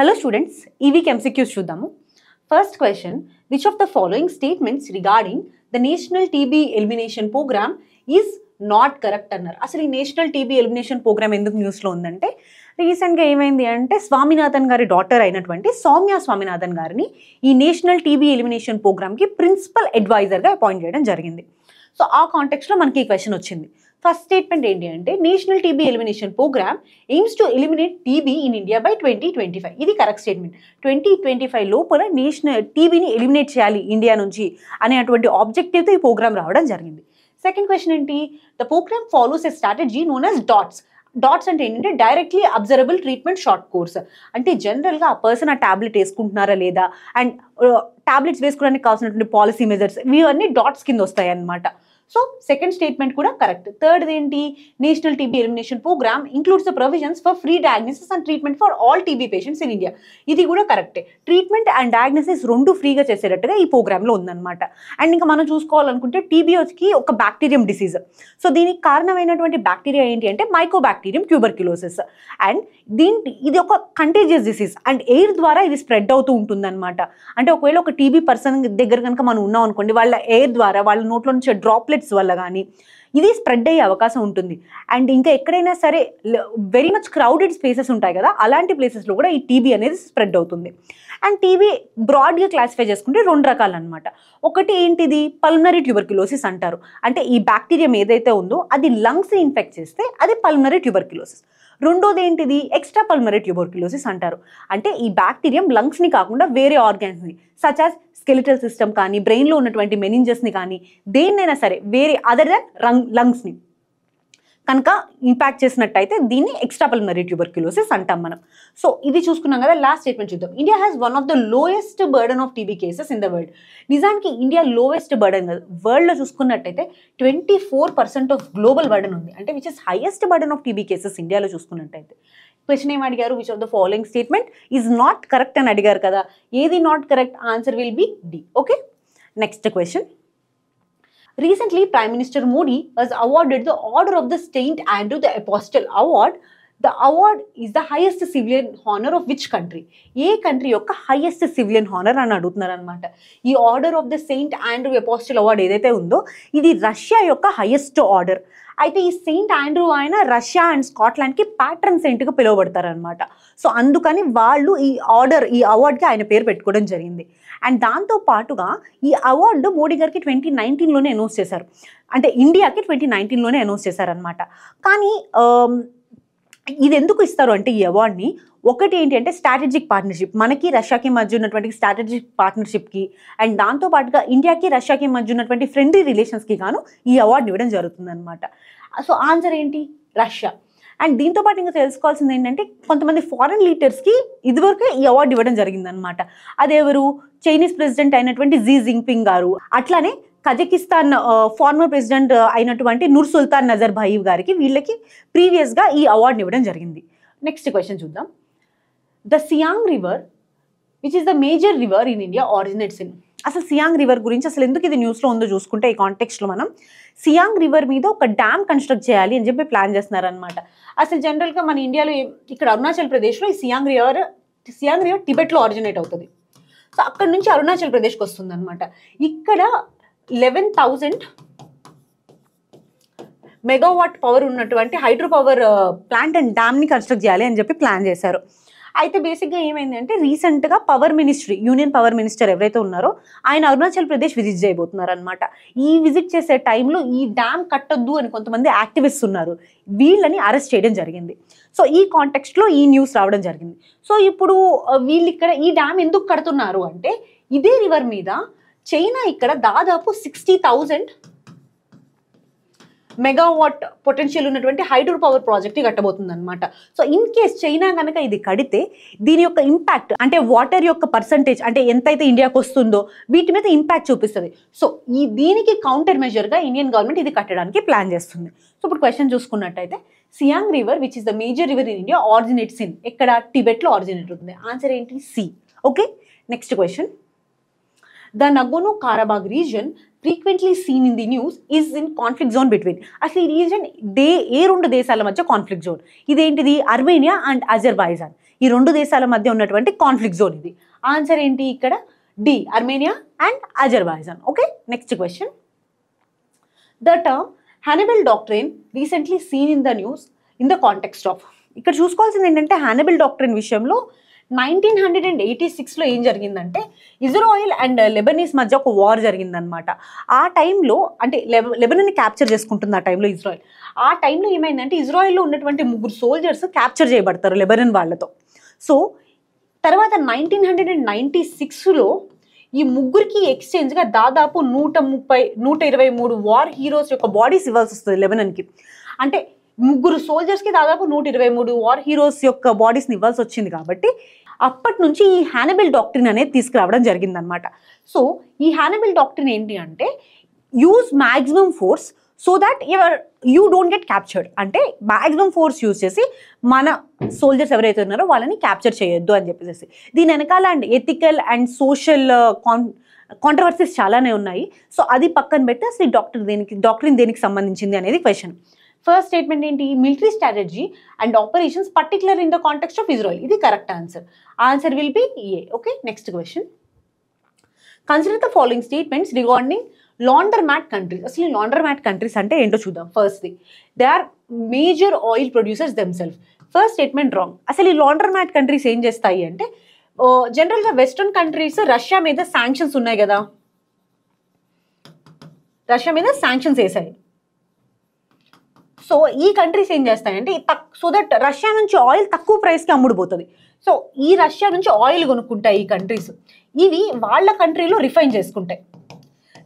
Hello students, ఈ week MCQs చూద్దాము. First question, which of the following statements regarding the National TB Elimination Program is not correct అన్నారు. అసలు ఈ national TB elimination programme ఎందుకు న్యూస్లో ఉందంటే రీసెంట్గా ఏమైంది అంటే స్వామినాథన్ గారి డాటర్ అయినటువంటి సౌమ్య స్వామినాథన్ గారిని ఈ నేషనల్ టీబీ ఎలిమినేషన్ ప్రోగ్రామ్కి ప్రిన్సిపల్ అడ్వైజర్గా అపాయింట్ చేయడం జరిగింది. సో ఆ కాంటెక్స్లో మనకి ఈ క్వశ్చన్ వచ్చింది. ఫస్ట్ స్టేట్మెంట్ ఏంటి అంటే national TB elimination programme aims to eliminate TB in India by 2025. ఇది కరెక్ట్ స్టేట్మెంట్. 2025 లోపల నేషనల్ టీబీని ఎలిమినేట్ చేయాలి ఇండియా నుంచి అనేటువంటి ఆబ్జెక్టివ్తో ఈ ప్రోగ్రామ్ రావడం జరిగింది. సెకండ్ క్వశ్చన్ ఏంటి, the programme follows a strategy known as DOTS. DOTS అంటే ఏంటంటే directly observable treatment short course. అంటే జనరల్గా ఆ పర్సన్ ఆ ట్యాబ్లెట్ వేసుకుంటున్నారా లేదా అండ్ ట్యాబ్లెట్స్ వేసుకోవడానికి కావాల్సినటువంటి పాలసీ మెజర్స్ ఇవన్నీ డాట్స్ కింద వస్తాయి అన్నమాట. సో సెకండ్ స్టేట్మెంట్ కూడా కరెక్ట్. థర్డ్ ఏంటి, national TB elimination programme includes the provisions for free diagnosis and treatment for all TB patients in India. ఇది కూడా కరెక్టే. ట్రీట్మెంట్ అండ్ డయాగ్నోసిస్ రెండు ఫ్రీగా చేసేటట్టుగా ఈ ప్రోగ్రామ్లో ఉందన్నమాట. అండ్ ఇంకా మనం చూసుకోవాలనుకుంటే టీబీకి ఒక బ్యాక్టీరియం డిసీజ్. సో దీనికి కారణమైనటువంటి బ్యాక్టీరియా ఏంటి అంటే మైకోబాక్టీరియం ట్యూబర్క్యులోసిస్. అండ్ ఇది ఒక కంటేజియస్ డిసీజ్ అండ్ ఎయిర్ ద్వారా ఇది స్ప్రెడ్ అవుతూ ఉంటుందన్నమాట. అంటే ఒకవేళ ఒక టీబీ పర్సన్ దగ్గర కనుక మనం ఉన్నాం అనుకోండి, వాళ్ళ ఎయిర్ ద్వారా వాళ్ళ నోట్లో నుంచి డ్రాప్లెట్స్ వల్ల కానీ ఇది స్ప్రెడ్ అయ్యే అవకాశం ఉంటుంది. అండ్ ఇంకా ఎక్కడైనా సరే వెరీ మచ్ క్రౌడెడ్ స్పేసెస్ ఉంటాయి కదా, అలాంటి ప్లేసెస్లో కూడా ఈ టీబీ అనేది స్ప్రెడ్ అవుతుంది. అండ్ టీబీ బ్రాడ్గా క్లాసిఫై చేసుకుంటే రెండు రకాలు అనమాట. ఒకటి ఏంటిది, పల్మనరీ ట్యూబర్క్యులోసిస్ అంటారు. అంటే ఈ బ్యాక్టీరియం ఏదైతే ఉందో అది లంగ్స్ని ఇన్ఫెక్ట్ చేస్తే అది పల్మనరీ ట్యూబర్క్యులోసిస్. రెండోది ఏంటిది, ఎక్స్ట్రా పల్మనరీ ట్యూబర్క్యులోసిస్ అంటారు. అంటే ఈ బ్యాక్టీరియం లంగ్స్ని కాకుండా వేరే ఆర్గాన్స్ని సచ్ యాజ్ స్కెలిటల్ సిస్టమ్ కానీ బ్రెయిన్లో ఉన్నటువంటి మెనింజెస్ని కానీ దేన్నైనా సరే వేరే అదర్ దాన్ లంగ్స్ని కనుక ఇంపాక్ట్ చేసినట్టయితే దీన్ని ఎక్స్ట్రా పల్మనరీ ట్యూబర్క్యులోసిస్ అంటాం మనం. సో ఇది చూసుకున్నాం కదా. లాస్ట్ స్టేట్మెంట్ చూద్దాం. India has one of the lowest burden of TB cases in the world. నిజానికి ఇండియా లోయెస్ట్ బర్డన్ కదా, వరల్డ్లో చూసుకున్నట్టయితే 24% ఆఫ్ గ్లోబల్ బర్డన్ ఉంది. అంటే which is highest burden of TB cases ఇండియాలో చూసుకున్నట్టయితే. క్వశ్చన్ ఏం అడిగారు, which of the following statement is not correct అని అడిగారు కదా. ఏది not correct, answer will be D. Okay, next question. Recently, Prime Minister Modi was awarded the Order of the Saint Andrew the Apostle Award. The award is the highest civilian honor of which country? A country యొక్క highest civilian honour అని అడుగుతున్నారు అనమాట. ఈ order of the Saint Andrew apostle award ఏదైతే ఉందో ఇది Russia యొక్క highest order. అయితే ఈ సెయింట్ ఆండ్రూ ఆయన రష్యా అండ్ స్కాట్లాండ్కి ప్యాట్రన్ సెయింట్గా పిలువబడతారనమాట. సో అందుకని వాళ్ళు ఈ అవార్డ్కి ఆయన పేరు పెట్టుకోవడం జరిగింది. అండ్ దాంతో పాటుగా ఈ అవార్డు మోడీ గారికి 2019లోనే అనౌన్స్ చేశారు. అంటే ఇండియాకి 2019లోనే అనౌన్స్ చేశారనమాట. కానీ ఇది ఎందుకు ఇస్తారు అంటే ఈ అవార్డ్ని, ఒకటి ఏంటి అంటే స్ట్రాటజిక్ పార్ట్నర్షిప్, మనకి రష్యాకి మధ్య ఉన్నటువంటి స్ట్రాటజిక్ పార్ట్నర్షిప్కి అండ్ దాంతోపాటుగా ఇండియాకి రష్యాకి మధ్య ఉన్నటువంటి ఫ్రెండ్లీ రిలేషన్స్కి గాను ఈ అవార్డు ఇవ్వడం జరుగుతుంది అనమాట. సో ఆన్సర్ ఏంటి, రష్యా. అండ్ దీంతో పాటు ఇంకా తెలుసుకోవాల్సింది ఏంటంటే కొంతమంది ఫారెన్ లీడర్స్కి ఇదివరకే ఈ అవార్డు ఇవ్వడం జరిగిందనమాట. అదేవరు, చైనీస్ ప్రెసిడెంట్ అయినటువంటి జీ జింగ్పింగ్ గారు, అట్లానే కజకిస్తాన్ ఫార్మర్ ప్రెసిడెంట్ అయినటువంటి నూర్ సుల్తాన్ నజర్బాయేవ్ గారికి, వీళ్ళకి ప్రీవియస్గా ఈ అవార్డుని ఇవ్వడం జరిగింది. నెక్స్ట్ క్వశ్చన్ చూద్దాం. The Siang river which is the major river in India originates in. అసలు సియాంగ్ రివర్ గురించి అసలు ఎందుకు ఇది న్యూస్లో ఉందో చూసుకుంటే ఈ కాంటెక్స్ట్లో మనం సియాంగ్ రివర్ మీద ఒక డ్యామ్ కన్స్ట్రక్ట్ చేయాలి అని చెప్పి ప్లాన్ చేస్తున్నారనమాట. అసలు జనరల్గా మన ఇండియాలో ఇక్కడ అరుణాచల్ ప్రదేశ్లో ఈ సియాంగ్ రివర్ టిబెట్లో ఆరిజినేట్ అవుతుంది. సో అక్కడ నుంచి అరుణాచల్ ప్రదేశ్కి వస్తుంది అనమాట. ఇక్కడ 11,000 మెగావాట్ పవర్ ఉన్నటువంటి హైడ్రో పవర్ ప్లాంట్ అండ్ డ్యామ్ని కన్స్ట్రక్ట్ చేయాలి అని చెప్పి ప్లాన్ చేశారు. అయితే బేసిక్గా ఏమైంది అంటే రీసెంట్గా యూనియన్ పవర్ మినిస్టర్ ఎవరైతే ఉన్నారో ఆయన అరుణాచల్ ప్రదేశ్ విజిట్ చేయబోతున్నారు అనమాట. ఈ విజిట్ చేసే టైంలో ఈ డ్యామ్ కట్టొద్దు అని కొంతమంది యాక్టివిస్ట్స్ ఉన్నారు, వీళ్ళని అరెస్ట్ చేయడం జరిగింది. సో ఈ కాంటెక్స్ట్లో ఈ న్యూస్ రావడం జరిగింది. సో ఇప్పుడు వీళ్ళు ఇక్కడ ఈ డ్యామ్ ఎందుకు కడుతున్నారు అంటే ఇదే రివర్ మీద చైనా ఇక్కడ దాదాపు 60,000 మెగావాట్ పొటెన్షియల్ ఉన్నటువంటి హైడ్రో పవర్ ప్రాజెక్ట్ని కట్టబోతుంది అనమాట. సో ఇన్ కేస్ చైనా కనుక ఇది కడితే దీని యొక్క ఇంపాక్ట్ అంటే వాటర్ యొక్క పర్సంటేజ్ అంటే ఎంతైతే ఇండియాకి వస్తుందో వీటి మీద ఇంపాక్ట్ చూపిస్తుంది. సో దీనికి కౌంటర్ మెజర్గా ఇండియన్ గవర్నమెంట్ ఇది కట్టడానికి ప్లాన్ చేస్తుంది. సో ఇప్పుడు క్వశ్చన్ చూసుకున్నట్టయితే Siang river which is the major river in India originates in, ఎక్కడ, టిబెట్లో ఆరిజినేట్ అవుతుంది. ఆన్సర్ ఏంటి, C. Okay, next question. The Nagorno-Karabakh region frequently seen in the news is in conflict zone between. అసలు ఈ region ఏ రెండు దేశాల మధ్య కాన్ఫ్లిక్ట్ జోన్? ఇదేంటిది? అర్మేనియా అండ్ అజర్బైజాన్, ఈ రెండు దేశాల మధ్య ఉన్నటువంటి కాన్ఫ్లిక్ట్ జోన్ ఇది. ఆన్సర్ ఏంటి ఇక్కడ? D, Armenia and Azerbaijan. Okay, next question. The term Hannibal doctrine recently seen in the news in the context of. ఇక్కడ చూసుకోవాల్సింది ఏంటంటే హానిబల్ డాక్ట్రిన్ విషయంలో 1986లో ఏం జరిగిందంటే ఇజ్రాయిల్ అండ్ లెబనీస్ మధ్య ఒక వార్ జరిగిందనమాట. ఆ టైంలో అంటే లెబనన్ని క్యాప్చర్ చేసుకుంటుంది ఆ టైంలో ఇజ్రాయిల్. ఆ టైంలో ఏమైందంటే ఇజ్రాయిల్లో ఉన్నటువంటి 3 సోల్జర్స్ క్యాప్చర్ చేయబడతారు లెబనన్ వాళ్ళతో. సో తర్వాత 1996లో ఈ ముగ్గురికి ఎక్స్చేంజ్గా దాదాపు 123 వార్ హీరోస్ యొక్క బాడీస్ ఇవ్వాల్సి వస్తుంది లెబనన్కి. అంటే 3 సోల్జర్స్కి దాదాపు 123 వార్ హీరోస్ యొక్క బాడీస్ని ఇవ్వాల్సి వచ్చింది. కాబట్టి అప్పటి నుంచి ఈ హానిబల్ డాక్ట్రిన్ అనేది తీసుకురావడం జరిగిందనమాట. సో ఈ హానిబల్ డాక్ట్రిన్ ఏంటి అంటే use maximum force so that you don't get captured. అంటే మ్యాక్సిమం ఫోర్స్ యూజ్ చేసి మన సోల్జర్స్ ఎవరైతే ఉన్నారో వాళ్ళని క్యాప్చర్ చేయొద్దు అని చెప్పేసి. దీని వెనకాల and ethical and social controversies చాలానే ఉన్నాయి. సో అది పక్కన పెట్టి అసలు ఈ డాక్ట్రిన్ దేనికి సంబంధించింది అనేది క్వశ్చన్. ఫస్ట్ స్టేట్మెంట్ ఏంటి? Military strategy and operations particular in the context of Israel. ఇది correct answer. Answer will be A. Okay, next question. Consider the following statements regarding laundromat countries. అసలు ఈ లాండర్మాట్ కంట్రీస్ అంటే ఏంటో చూద్దాం. First the, they are major oil producers themself. First statement wrong. అసలు ఈ laundromat countries ఏం చేస్తాయి అంటే జనరల్గా వెస్ట్రన్ కంట్రీస్ రష్యా మీద శాంక్షన్స్ ఉన్నాయి కదా, రష్యా మీద శాంక్షన్స్ వేసాయి. సో ఈ కంట్రీస్ ఏం చేస్తాయంటే సో దట్ రష్యా నుంచి ఆయిల్ తక్కువ ప్రైస్కి అమ్ముడుపోతుంది. సో ఈ రష్యా నుంచి ఆయిల్ కొనుక్కుంటాయి ఈ కంట్రీస్. ఇవి వాళ్ళ కంట్రీలో రిఫైన్ చేసుకుంటాయి.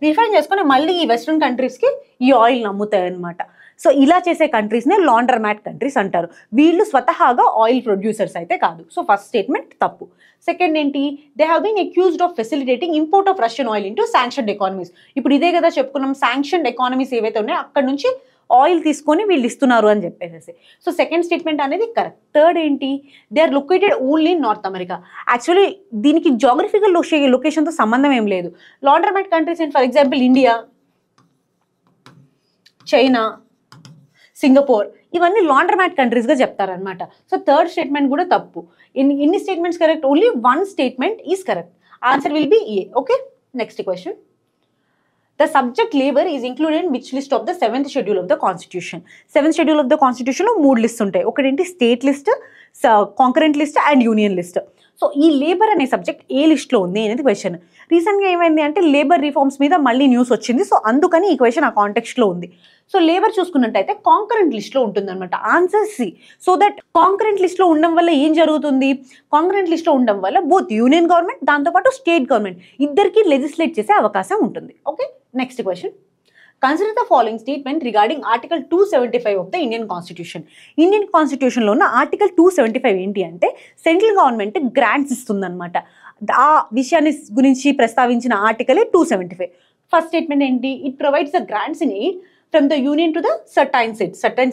రిఫైన్ చేసుకుని మళ్ళీ ఈ వెస్ట్రన్ కంట్రీస్కి ఈ ఆయిల్ని అమ్ముతాయి అనమాట. సో ఇలా చేసే కంట్రీస్నే లాండర్మాట్ కంట్రీస్ అంటారు. వీళ్ళు స్వతహాగా ఆయిల్ ప్రొడ్యూసర్స్ అయితే కాదు. సో ఫస్ట్ స్టేట్మెంట్ తప్పు. సెకండ్ ఏంటి? They have been accused of facilitating import of Russian oil into sanctioned economies. ఇప్పుడు ఇదే కదా చెప్పుకున్నాం, శాంక్షన్డ్ ఎకానమీస్ ఏవైతే ఉన్నాయో అక్కడ నుంచి ఆయిల్ తీసుకొని వీళ్ళు ఇస్తున్నారు అని చెప్పేసి. సో సెకండ్ స్టేట్మెంట్ అనేది కరెక్ట్. థర్డ్ ఏంటి? They are located only in North America. Actually దీనికి జాగ్రఫికల్ లొకేషన్తో సంబంధం ఏం లేదు. Laundromat countries and for example India, China, Singapore, ఇవన్నీ లాండర్మాట్ కంట్రీస్గా చెప్తారనమాట. సో థర్డ్ స్టేట్మెంట్ కూడా తప్పు. ఇన్ని statements correct, only one statement is correct. Answer will be A. Okay, next question. The subject labor is included in which list of the 7th schedule of the constitution? 7th schedule of the constitution లో 3 list ఉంటాయి. ఒకటేంటి state list, concurrent list and union list. So ఈ labour అనే subject ఏ లిస్ట్లో ఉంది అనేది question. రీసెంట్గా ఏమైంది అంటే లేబర్ రిఫార్మ్స్ మీద మళ్ళీ న్యూస్ వచ్చింది. సో అందుకని ఈ క్వశ్చన్ ఆ కాంటెక్స్ట్లో ఉంది. సో లేబర్ చూసుకున్నట్టయితే కాంకరెంట్ లిస్ట్లో ఉంటుంది అనమాట. Answer C. So that concurrent లిస్ట్లో ఉండడం వల్ల ఏం జరుగుతుంది? కాంకరెంట్ లిస్ట్లో ఉండడం వల్ల బోత్ యూనియన్ గవర్నమెంట్ దాంతోపాటు స్టేట్ గవర్నమెంట్ ఇద్దరికి లెజిస్లేట్ చేసే అవకాశం ఉంటుంది. Okay, next question. Consider the following statement regarding article 275 of the Indian constitution. Indian కాన్స్టిట్యూషన్లో ఉన్న ఆర్టికల్ 275 ఏంటి అంటే సెంట్రల్ గవర్నమెంట్ గ్రాంట్స్ ఇస్తుందన్నమాట. ఆ విషయాన్ని గురించి ప్రస్తావించిన ఆర్టికలే 275. ఫస్ట్ స్టేట్మెంట్ ఏంటి? It provides the grants in aid from the union to the certain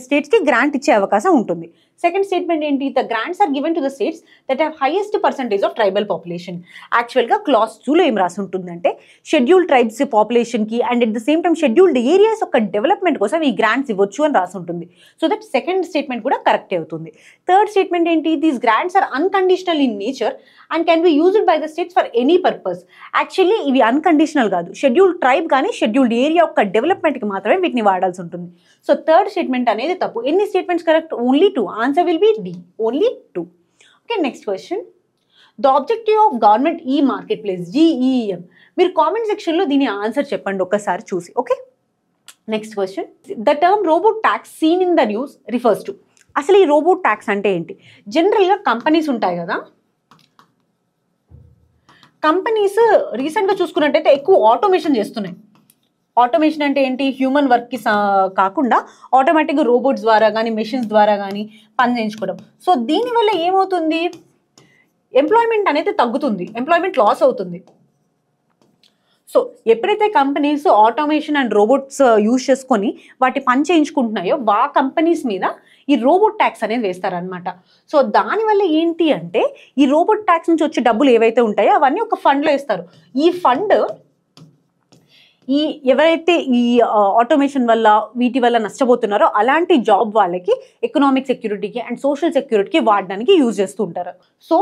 స్టేట్స్కి గ్రాంట్ ఇచ్చే అవకాశం ఉంటుంది. సెకండ్ స్టేట్మెంట్ ఏంటి? The grants are given to the states that have highest percentage of tribal population. యాక్చువల్గా class 2లో ఏం రాసి ఉంటుందంటే షెడ్యూల్డ్ ట్రైబ్స్ పాపులేషన్కి and at the same time scheduled areas యొక్క డెవలప్మెంట్ కోసం ఈ గ్రాంట్స్ ఇవ్వచ్చు అని రాసి ఉంటుంది. సో దట్ సెకండ్ స్టేట్మెంట్ కూడా కరెక్ట్ అవుతుంది. థర్డ్ స్టేట్మెంట్ ఏంటి? These grants are unconditional in nature and can be used by the states for any purpose. Actually ఇవి అన్కండిషనల్ కాదు, షెడ్యూల్డ్ ట్రైబ్ కానీ షెడ్యూల్డ్ ఏరియా యొక్క డెవలప్మెంట్కి మాత్రమే వీటిని వాడాల్సి ఉంటుంది. సో థర్డ్ స్టేట్మెంట్ అనేది తప్పు. ఎన్ని statements correct? Only 2. Answer will be D, only 2. Okay, next question. The objective of government e marketplace, GEM. మీరు కామెంట్ సెక్షన్లో దీని ఆన్సర్ చెప్పండి ఒక్కసారి చూసి. Okay, next question. The term robot tax seen in the news refers to. అసలు ఈ robot tax అంటే ఏంటి? జనరల్గా కంపెనీస్ ఉంటాయి కదా, కంపెనీస్ రీసెంట్గా చూసుకున్నట్టయితే ఎక్కువ ఆటోమేషన్ చేస్తున్నాయి. ఆటోమేషన్ అంటే ఏంటి? హ్యూమన్ వర్క్కి కాకుండా ఆటోమేటిక్గా రోబోట్స్ ద్వారా కానీ మెషిన్స్ ద్వారా కానీ పని చేయించుకోవడం. సో దీనివల్ల ఏమవుతుంది? ఎంప్లాయ్మెంట్ అనేది తగ్గుతుంది, ఎంప్లాయ్మెంట్ లాస్ అవుతుంది. సో ఎప్పుడైతే companies automation and robots use చేసుకొని వాటి పని చేయించుకుంటున్నాయో ఆ కంపెనీస్ మీద ఈ రోబోట్ ట్యాక్స్ అనేది వేస్తారనమాట. సో దానివల్ల ఏంటి అంటే ఈ రోబోట్ ట్యాక్స్ నుంచి వచ్చే డబ్బులు ఏవైతే ఉంటాయో అవన్నీ ఒక ఫండ్లో వేస్తారు. ఈ ఫండ్ ఈ ఎవరైతే ఈ ఆటోమేషన్ వల్ల వీటి వల్ల నష్టపోతున్నారో అలాంటి జాబ్ వాళ్ళకి ఎకనామిక్ సెక్యూరిటీకి అండ్ సోషల్ సెక్యూరిటీకి వాడడానికి యూజ్ చేస్తూ ఉంటారు. సో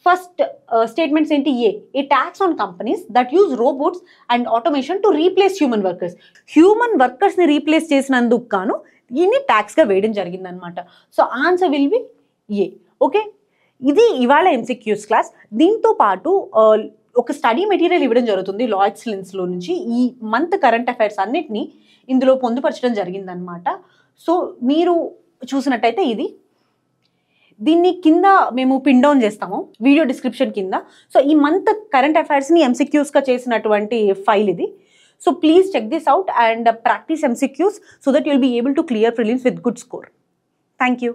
ఫస్ట్ స్టేట్మెంట్స్ ఏంటి? A tax on companies that use robots and automation to replace human workers. Human వర్కర్స్ని రీప్లేస్ చేసినందుకు గాను దీన్ని ట్యాక్స్గా వేయడం జరిగిందనమాట. So answer will be A. Okay, ఇది ఇవాళ MCQs క్లాస్. దీంతో పాటు ఒక స్టడీ మెటీరియల్ ఇవ్వడం జరుగుతుంది లా ఎక్సలెన్స్లో నుంచి. ఈ మంత్ కరెంట్ అఫైర్స్ అన్నిటినీ ఇందులో పొందుపరచడం జరిగిందనమాట. సో మీరు చూసినట్టయితే దీన్ని కింద మేము పిన్ డౌన్ చేస్తాము వీడియో డిస్క్రిప్షన్ కింద. సో ఈ మంత్ కరెంట్ అఫైర్స్ని MCQsగా చేసినటువంటి ఫైల్ ఇది. So please check this out and practice MCQs so that you'll be able to clear prelims with good score. Thank you.